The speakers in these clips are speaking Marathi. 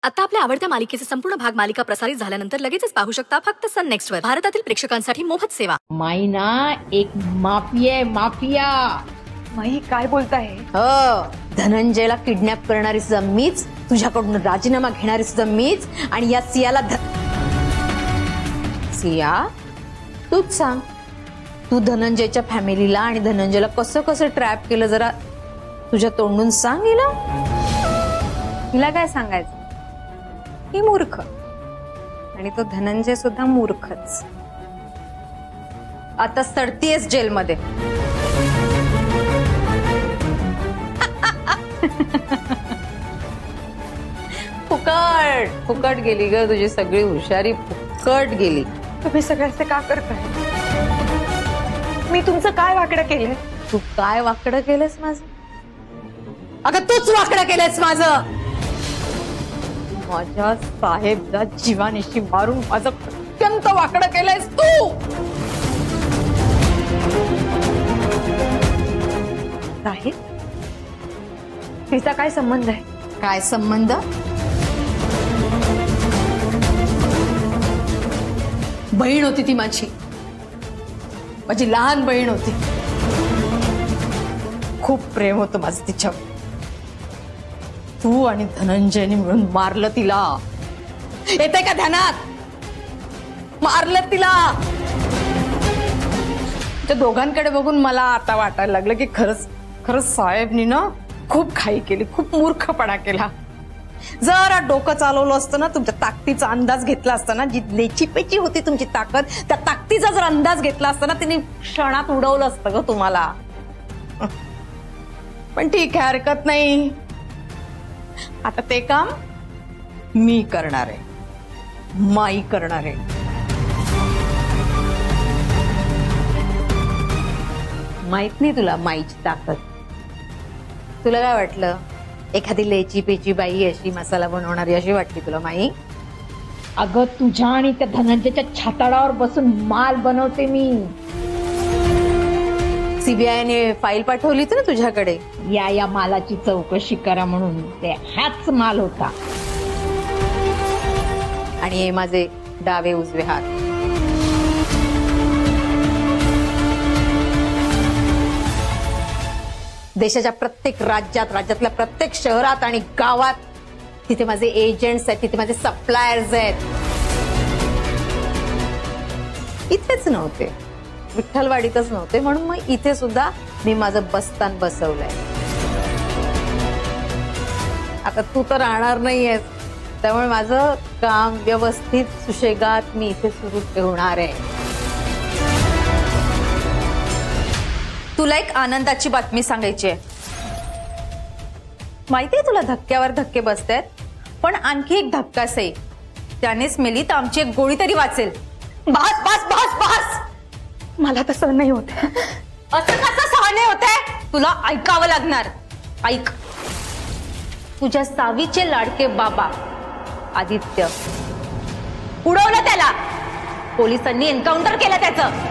आता आपल्या आवडत्या मालिकेचे संपूर्ण भाग मालिका प्रसारित झाल्यानंतर लगेचच पाहू शकता फक्त सन नेक्स्ट वर. भारतातील प्रेक्षकांसाठी मोफत सेवा. माई ना एक माफिया आहे, माफिया. माई काय बोलताय? धनंजयला किडनॅप करणारी सुद्धा मीच, तुझ्याकडून राजीनामा घेणारी सुद्धा मीच, आणि या सियाला सिया तूच सांग, तू धनंजयच्या फॅमिलीला आणि धनंजयला कसं कसं ट्रॅप केलं, जरा तुझ्या तोंडून सांग. हिला काय सांगायचं? ही मूर्ख, आणि तो धनंजय सुद्धा मूर्खच. आता सडतीयस जेलमध्ये. फुकट फुकट गेली ग तुझी सगळी हुशारी, फुकट गेली. तुम्ही सगळ्याचे का करताय? मी तुमचं काय वाकडं केलंय? तू काय वाकडं केलंस माझं? अगं तूच वाकडं केलंस माझं. माझ्या साहेबला जीवानिशी मारून माझं अत्यंत वाकडं केलंयस तू. साहेब, तिचा काय संबंध आहे? काय संबंध? बहीण होती ती माझी लहान बहीण होती. खूप प्रेम होतं माझं तिच्यावर. तू आणि धनंजयने मिळून मारलं तिला. येते का ध्यानात? मारलं तिला. त्या दोघांकडे बघून मला आता वाटायला लागलं की खरंच खरंच साहेबनी ना खूप घाई केली, खूप मूर्खपणा केला. जरा डोकं चालवलं असतं ना, तुमच्या ताकदीचा अंदाज घेतला असता ना, जी लेचीपेची होती तुमची ताकद, त्या ताकदीचा जर अंदाज घेतला असता ना, तिने क्षणात उडवलं असतं ग तुम्हाला. पण ठीक आहे, हरकत नाही. आता ते काम मी करणार आहे, माई करणार आहे. माहित नाही तुला माईची ताकद? तुला काय वाटलं एखादी लेची पेची बाई अशी मसाला बनवणारी अशी वाटली तुला माई? अगं तुझ्या आणि त्या धनंजयच्या छाताडावर बसून माल बनवते मी. सीबीआयने फाईल पाठवली होती ना तुझ्याकडे, या मालाची चौकशी करा म्हणून. ते हाच माल होता. आणि हे माझे डावे उजवे हात. देशाच्या प्रत्येक राज्यातल्या प्रत्येक शहरात आणि गावात तिथे माझे एजंट्स आहेत, तिथे माझे सप्लायर्स आहेत. इथेच नव्हते, विठ्ठलवाडीतच नव्हते, म्हणून मग इथे सुद्धा मी माझं बस्तान बसवलंय. आता तू तर राहणार नाहीयेस, त्यामुळे माझं काम व्यवस्थित सुशेगात मी इथे सुरू ठेवणार आहे. तुला एक आनंदाची बातमी सांगायची आहे. माहितीये तुला धक्क्यावर धक्के बसतायत, पण आणखी एक धक्का आहे. त्यानेच मेली तर आमची एक गोळी तरी वाचेल. बस बस बस बस. मला तर सहन नाही होत. असं कसं सहन नाही होतंय? तुला ऐकावं लागणार. ऐक. तुझ्या सावीचे लाडके बाबा आदित्य उडवलं त्याला. पोलिसांनी एन्काउंटर केलं त्याचं.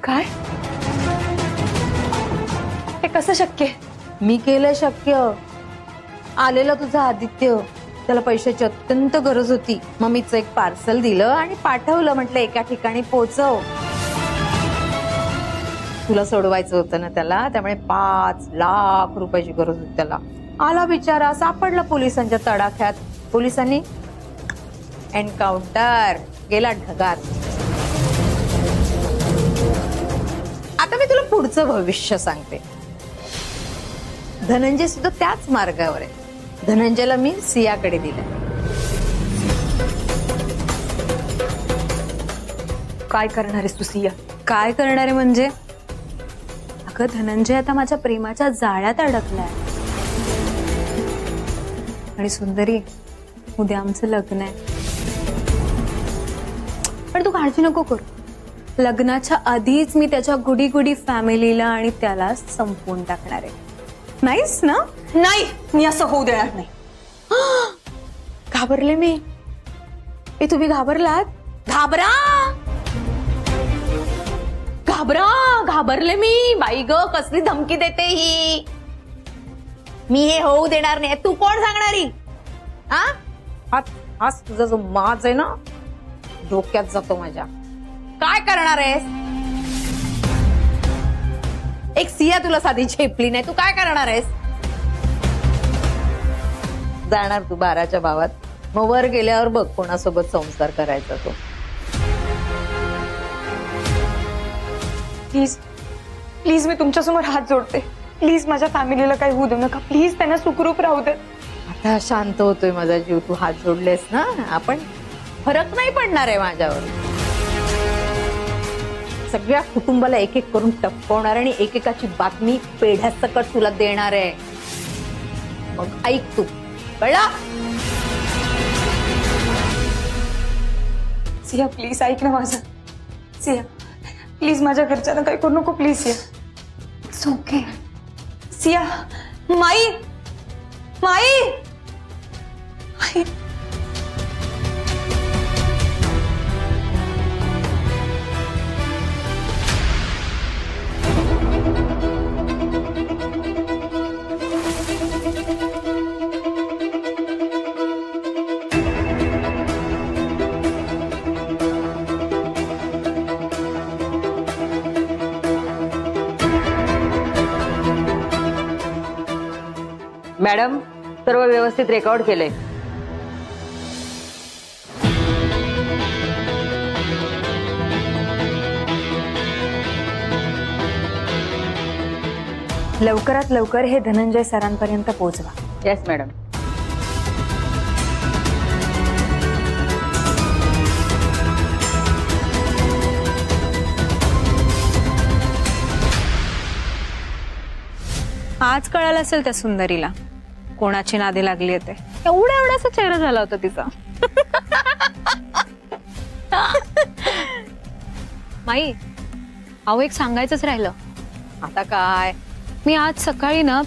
काय? हे कसं शक्य? मी केलं शक्य. आलेला तुझा आदित्य, त्याला पैशाची अत्यंत गरज होती. मम्मीचं एक पार्सल दिलं आणि पाठवलं. म्हटलं एका ठिकाणी पोहोचव. तुला सोडवायचं होतं ना त्याला, त्यामुळे 5 लाख रुपयाची गरज होती त्याला. आला बिचारा, सापडला पोलिसांच्या तडाख्यात. पोलिसांनी एन्काउंटर, गेला ढगात. आता मी तुला पुढचं भविष्य सांगते. धनंजय सुद्धा त्याच मार्गावर आहे. धनंजयला मी सियाकडे दिलं. काय करणार आहेस तू सिया? काय करणार आहे म्हणजे? अगं धनंजय आता माझ्या प्रेमाच्या जाळ्यात अडकलाय. आणि सुंदरी, उद्या आमचं लग्न आहे. पण तू काळजी नको करू. लग्नाच्या आधीच मी त्याच्या गुडी गुडी फॅमिलीला आणि त्याला संपवून टाकणार आहे. नाहीस ना? नाही, मी असं होऊ देणार नाही. घाबरले मी. तुम्ही घाबरलात? घाबरा घाबरा. घाबरले मी. बाई ग, कसली धमकी देते ही. मी हे होऊ देणार नाही. तू कोण सांगणारी? हाच तुझा जो माज आहे ना डोक्यात जातो माझ्या. काय करणार आहेस? एक सिया तुला साधी झेपली नाही, तू काय करणार आहेस? जाणार तू 12च्या भावात, मग वर गेल्यावर बघ कोणासोबत संसार करायचा तो. प्लीज प्लीज मी तुमच्यासमोर हात जोडते. प्लीज माझ्या फॅमिलीला काही होऊ देऊ नका. प्लीज त्यांना सुखरूप राहू दे. आता शांत होतोय माझा जीव. तू हात जोडलेस ना, आपण फरक नाही पडणार आहे माझ्यावर. सगळ्या कुटुंबाला एक एक करून टपकवणार आणि एकेकाची बातमी पेढ्यासकट तुला देणार आहे. मग ऐक तू, कळला? सिया प्लीज ऐक ना माझं. सिया प्लीज माझ्या घरच्यांना काही करू नको. Please Siya. It's okay. Siya. माई माई माई. मॅडम, सर्व व्यवस्थित रेकॉर्ड केलंय. लवकरात लवकर हे धनंजय सरांपर्यंत पोहोचवा. Yes madam. आज कळालं असेल त्या सुंदरीला कोणाची नादी लागली आहे ते. एवढासा चेहरा झाला होता तिचा. माई, अहो एक सांगायचंच राहिलं. आता काय? मी आज सकाळी ना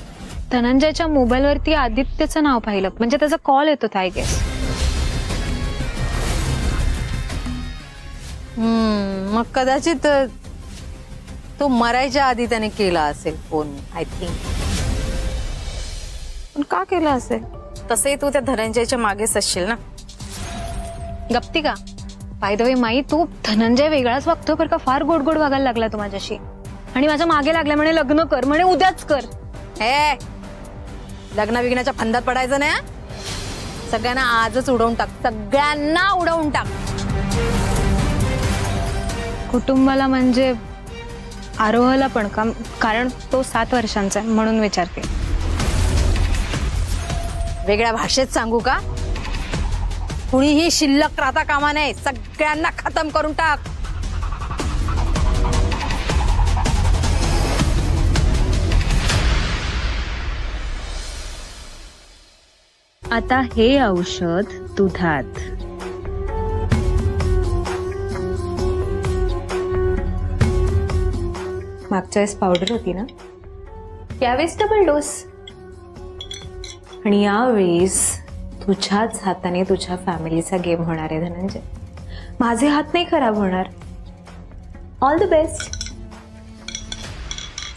धनंजयच्या मोबाईलवरती आदित्यचं नाव पाहिलं. म्हणजे त्याचा कॉल येतो आय गेस. मग कदाचित तो मरायच्या आधी त्याने केला असेल फोन. I think. पण का केला असेल? तसंही तू त्या धनंजयच्या मागेच असशील ना. गप्ती का? बाय द वे माई, तू धनंजय वेगळाच वागतो बरं का. फार गोड गोड वागायला लागला तो माझ्याशी. आणि माझ्या मागे लागल्या म्हणे लग्न कर, म्हणे उद्याच कर. हे लग्न विग्नाच्या फंदात पडायचं नाही. सगळ्यांना आजच उडवून टाक. सगळ्यांना उडवून टाक. कुटुंबाला म्हणजे आरोहला पण का? कारण तो 7 वर्षांचा आहे म्हणून विचारते. वेगळ्या भाषेत सांगू का? कुणीही शिल्लक राहता कामा नये. सगळ्यांना खतम करून टाक. आता हे औषध दुधात. मागच्या वेळेस पावडर होती ना, यावेळेस डबल डोस. आणि यावेळेस तुझ्याच हाताने तुझ्या फॅमिलीचा गेम होणार आहे धनंजय. माझे हात नाही खराब होणार. All the best.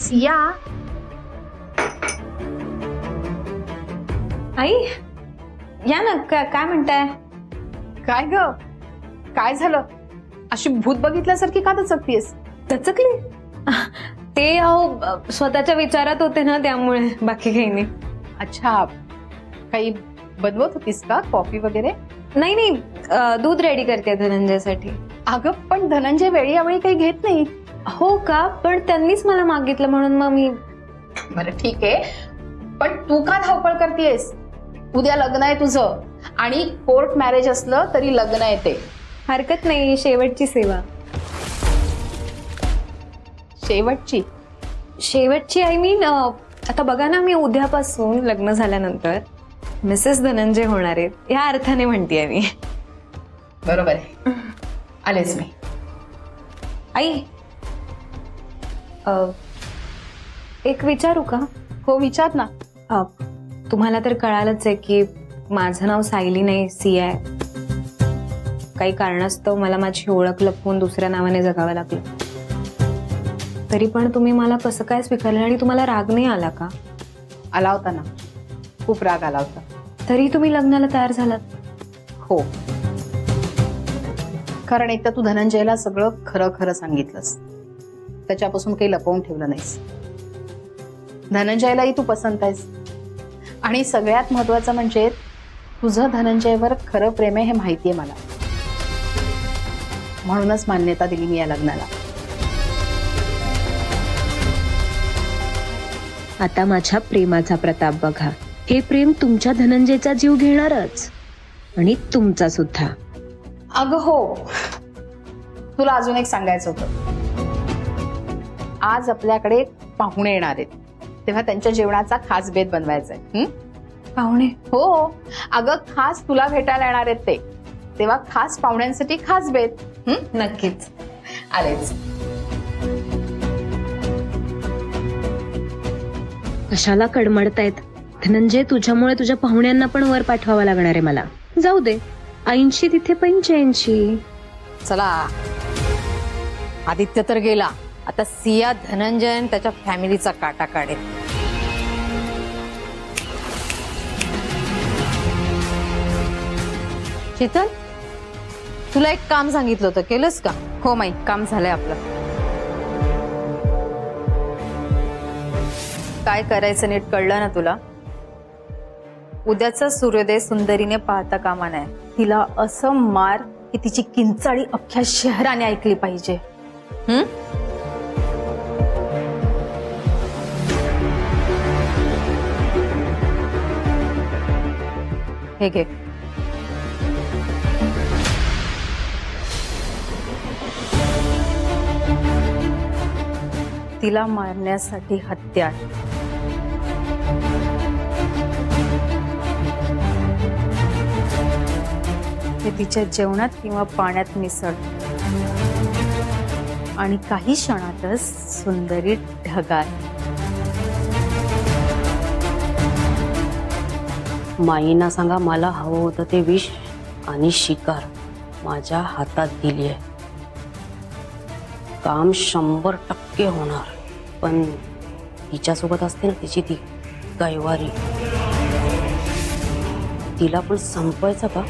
सिया. आई या ना. काय म्हणताय? काय ग, काय झालं? अशी भूत बघितल्यासारखी का दचकतीयस? दचकली? ते अहो स्वतःच्या विचारात होते ना, त्यामुळे. बाकी काही नाही. अच्छा, काही बनवत होतीस का? कॉफी वगैरे? नाही नाही, दूध रेडी करते धनंजयसाठी. अगं पण धनंजय वेळी यावेळी काही घेत नाही. हो का? पण त्यांनीच मला मागितलं म्हणून मग मी. बरं ठीक आहे, पण तू का धावपळ करतेयस? उद्या लग्न आहे तुझं, आणि कोर्ट मॅरेज असलं तरी लग्न आहे ते. हरकत नाही, शेवटची सेवा. शेवटची? शेवटची आय मीन आता बघा ना, मी उद्यापासून लग्न झाल्यानंतर मिसेस धनंजय होणार आहेत, या अर्थाने म्हणतेय मी. बरोबर आहे, आलेच मी. आई एक विचारू का? हो विचार ना. तुम्हाला तर कळालंच आहे की माझं नाव सायली नाही, सिया आहे. काही कारणास्तव मला माझी ओळख लपवून दुसऱ्या नावाने जगावं लागलं. तरी पण तुम्ही मला कसं काय स्वीकारलं आणि तुम्हाला राग नाही आला का? आला होता ना. खूप राग आला होता. तरी तुम्ही लग्नाला तयार झालात? हो, कारण एकदा तू धनंजयला सगळं खरं खरं सांगितलंस, त्याच्यापासून काही लपवून ठेवलं नाहीस. धनंजयलाही तू पसंत आहेस आणि सगळ्यात महत्वाचं म्हणजे तुझं धनंजयवर खरं प्रेम आहे हे माहितीये मला. म्हणूनच मान्यता दिली मी या लग्नाला. आता माझ्या प्रेमाचा प्रताप बघा. हे प्रेम तुमच्या धनंजयचा जीव घेणारच आणि तुमचा सुद्धा. अगं हो, तुला अजून एक सांगायचं होतं. आज आपल्याकडे पाहुणे येणार आहेत, तेव्हा त्यांच्या जेवणाचा खास बेत बनवायचा आहे. पाहुणे? हो अगं, खास तुला भेटायला येणार आहेत ते, तेव्हा खास पाहुण्यांसाठी खास बेत. नक्कीच. आलेच. कशाला कडमडतायत? धनंजय, तुझ्यामुळे तुझ्या पाहुण्यांना पण वर पाठवावं लागणार आहे मला. जाऊ दे, 80 तिथे 85. चला, आदित्य तर गेला, आता सिया धनंजय आणि त्याच्या फॅमिलीचा काटा काढेल. शीतल, तुला एक काम सांगितलं होतं, केलंस का? हो माई, काम झालंय आपलं. काय करायचं नीट कळलं ना तुला? उद्याचा सूर्योदय सुंदरीने पाहता कामा नये. तिला असं मार की तिची किंचाळी अख्ख्या शहराने ऐकली पाहिजे. हे घे. तिला मारण्यासाठी हत्यार. ते तिच्या जेवणात किंवा पाण्यात मिसळ आणि काही क्षणातच सुंदरी ढगार. माईंना सांगा मला हवं होतं ते विष आणि शिकार माझ्या हातात दिली आहे. काम 100% होणार, पण तिच्यासोबत असते ना तिची ती कैवारी, तिला पण संपवायचं का?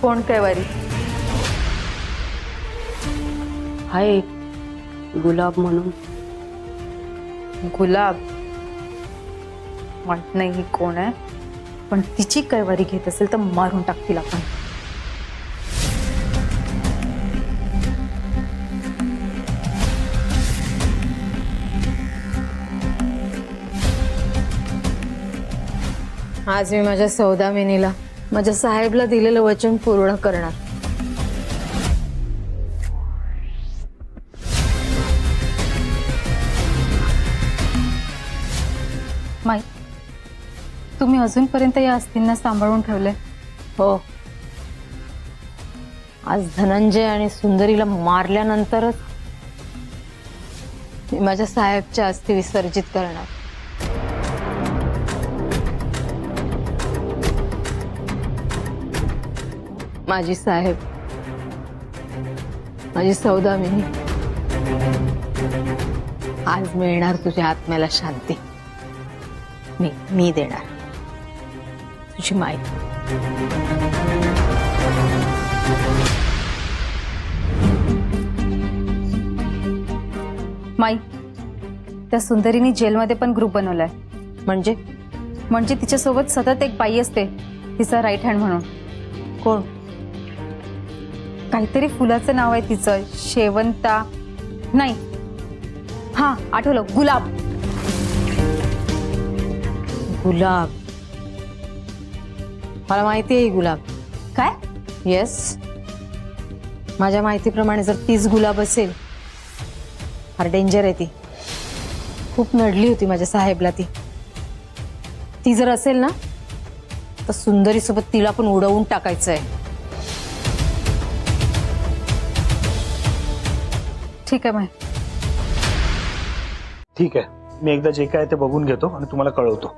कोण कैवारी? हाय गुलाब म्हणून. गुलाब? माहित नाही ही कोण आहे, पण तिची कैवारी घेत असेल तर मारून टाकतील आपण. आज मी माझ्या सौदामिनीला, माझ्या साहेबला दिलेलं वचन पूर्ण करणार. माई, तुम्ही अजूनपर्यंत या अस्थींना सांभाळून ठेवले? हो, आज धनंजय आणि सुंदरीला मारल्यानंतरच मी माझ्या साहेबच्या अस्थी विसर्जित करणार. माझी साहेब, माझी सौदामिनी, आज मिळणार तुझ्या आत्म्याला शांती. मी देणार, तुझी माई. माई, त्या सुंदरीने जेलमध्ये पण ग्रुप बनवलाय. म्हणजे तिच्यासोबत सतत एक बाई असते, तिचा राईट हँड म्हणून. कोण? काहीतरी फुलाचं नाव आहे तिचं, शेवंता नाही, हा आठवलं, गुलाब. गुलाब? मला माहिती आहे ही गुलाब. काय? येस, माझ्या माहितीप्रमाणे जर तीच गुलाब असेल, फार डेंजर आहे ती. खूप नडली होती माझ्या साहेबला ती जर असेल ना, तर सुंदरी सोबत तिला पण उडवून टाकायचंय. ठीक आहे माई. ठीक आहे, मी एकदा जे काय ते बघून घेतो आणि तुम्हाला कळवतो.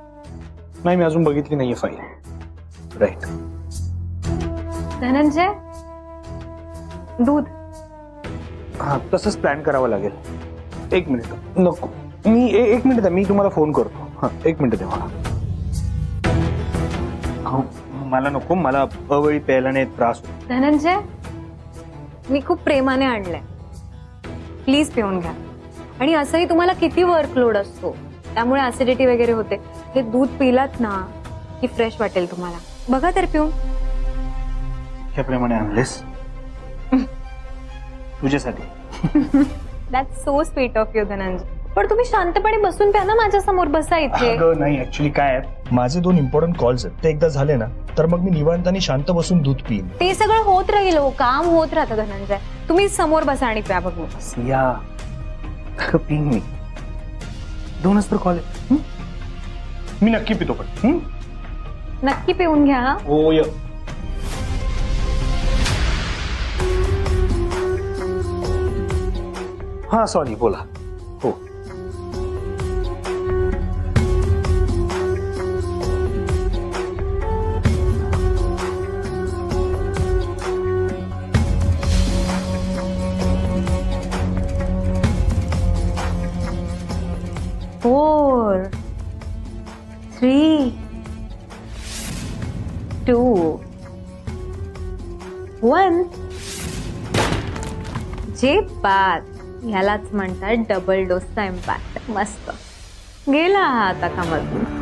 नाही, मी अजून बघितली नाहीये फाईल. राईट. धनंजय, दूध. हा, तसंच प्लॅन करावं लागेल. एक मिनिट. नको, एक मिनिट, मी तुम्हाला फोन करतो. हा, एक मिनिट दे मला. अहो, मला नको, मला अवेळी प्यायला नाही त्रास होतो. धनंजय, मी खूप प्रेमाने आणलंय, प्लीज पिऊन घ्या. आणि असंही तुम्हाला किती वर्कलोड असतो, त्यामुळे ऍसिडिटी वगैरे होते. हे दूध पिलात ना की फ्रेश वाटेल तुम्हाला. बघा तर पिऊन. ह्या प्रेमाने आणलेस तुझ्यासाठी. That's so sweet of you Dhananjay. पण तुम्ही शांतपणे बसून प्या ना, माझ्या समोर बसा इथे. अगं नाही, ऍक्च्युली काय आहे, माझे 2 इम्पॉर्टंट कॉल्स आहेत, ते एकदा झाले ना तर मग मी निवांताने शांत बसून दूध पिईन. ते सगळं होत राहील, हो काम होत राहतं धनंजय. तुम्ही समोर बसा आणि प्या बघू. सिया, अगं पिईन मी. 2च तर कॉल आहेत. मी नक्की पितो पण. नक्की पिऊन घ्या. हो य. हा सॉरी, बोला. हो. Four, 3, 2, 1. जे पाच, ह्यालाच म्हणतात डबल डोसचा इम्पॅक्ट. मस्त गेला हा आता कामातून.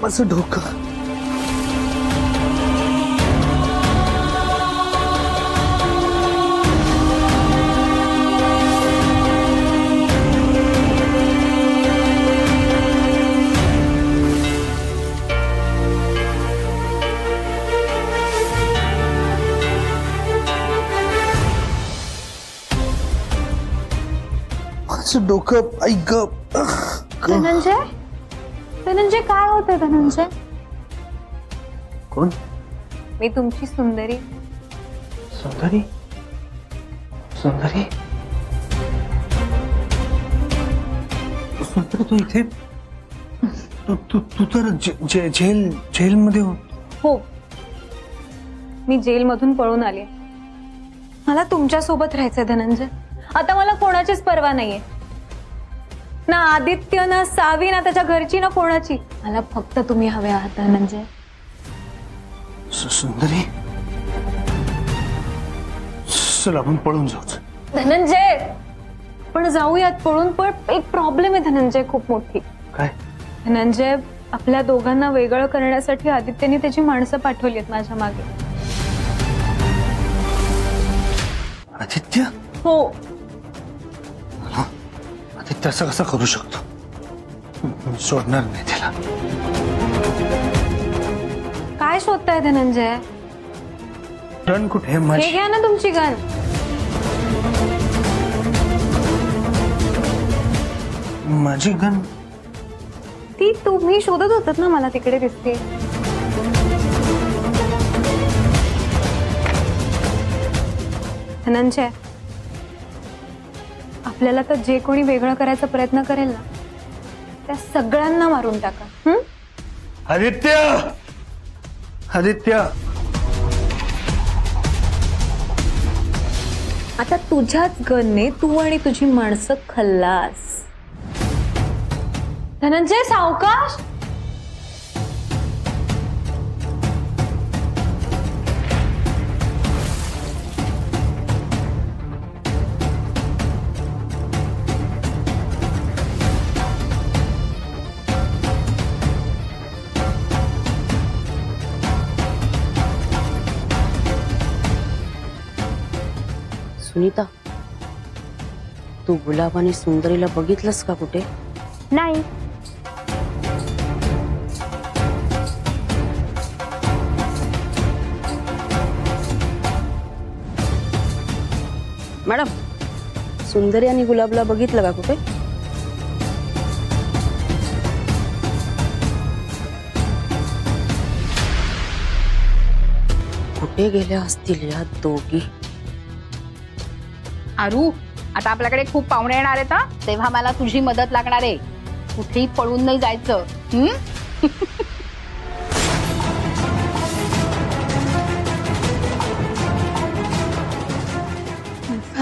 माझं डोकं. माझं डोकं. ऐक धनंजय, धनंजय काय होतंय धनंजय? कोण? मी तुमची सुंदरी. सुंदरी? सुंदरी? सुंदरी तू इथे? तू तर जेलमध्ये हो, मी जेलमधून पळून आले. मला तुमच्या सोबत राहायचंय धनंजय. आता मला कोणाचीच पर्वा नाहीये, ना आदित्य, ना सावी, ना त्याच्या घरची, ना कोणाची. मला फक्त तुम्ही हवे आहात धनंजय. सुंदरी, चल आपण पळून जाऊच. धनंजय, पण जाऊयात पळून, पण एक प्रॉब्लेम आहे धनंजय, खूप मोठी. काय? धनंजय, आपल्या दोघांना वेगळं करण्यासाठी आदित्यने त्याची माणसं पाठवली आहेत माझ्या मागे. आदित्य? हो. आदित्य असं कसं करू शकतो? मी सोडणार नाही त्याला. काय शोधताय धनंजय? टर्न कुठे? हे घ्या ना तुमची गन. माझी गन? ती तुम्ही शोधत होतात ना, मला तिकडे दिसते. धनंजय, आपल्याला तर जे कोणी वेगळं करायचा प्रयत्न करेल ना, त्या सगळ्यांना मारून टाका. आदित्य, आदित्य, आता तुझ्याच गनने तू आणि तुझी माणसं खल्लास. धनंजय, सावकाश. सुनीता, तू गुलाब आणि सुंदरीला बघितलंस का कुठे? नाही. मॅडम, सुंदरी आणि गुलाबला बघितलं का कुठे? कुठे गेल्या असतील या दोघी? आरू, आता आपल्याकडे खूप पाहुणे येणार आहेत ना, तेव्हा मला तुझी मदत लागणार आहे. कुठेही पळून नाही जायचं.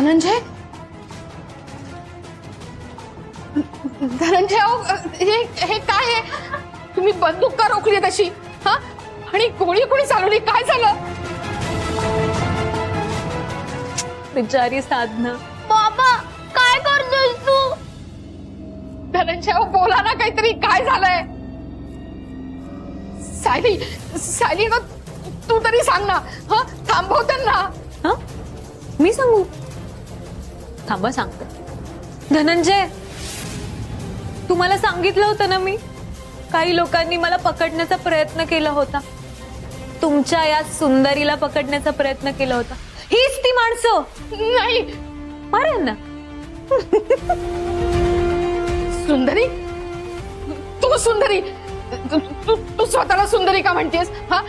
धनंजय धनंजय अहो, हे काय आहे? तुम्ही बंदूक का रोखली तशी? हा आणि गोळी कोणी चालवली? काय झालं? बिचारी साधना. बाबा काय करतोय तू? धनंजय अहो, बोला ना काहीतरी. काय झालंय? सायली सायली ना, तू तरी सांग ना. हा थांबव त्यांना. हा मी सांगू? थांबा सांगते. धनंजय, तुम्हाला सांगितलं होतं ना मी, काही लोकांनी मला पकडण्याचा प्रयत्न केला होता. तुमच्या या सुंदरीला पकडण्याचा प्रयत्न केला होता. हीच ती माणसं. नाही मारेन ना. सुंदरी? तू सुंदरी? तू स्वतःला सुंदरी का म्हणतेस? हा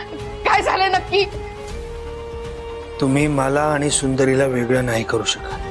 काय झालंय नक्की? तुम्ही मला आणि सुंदरीला वेगळं नाही करू शकत.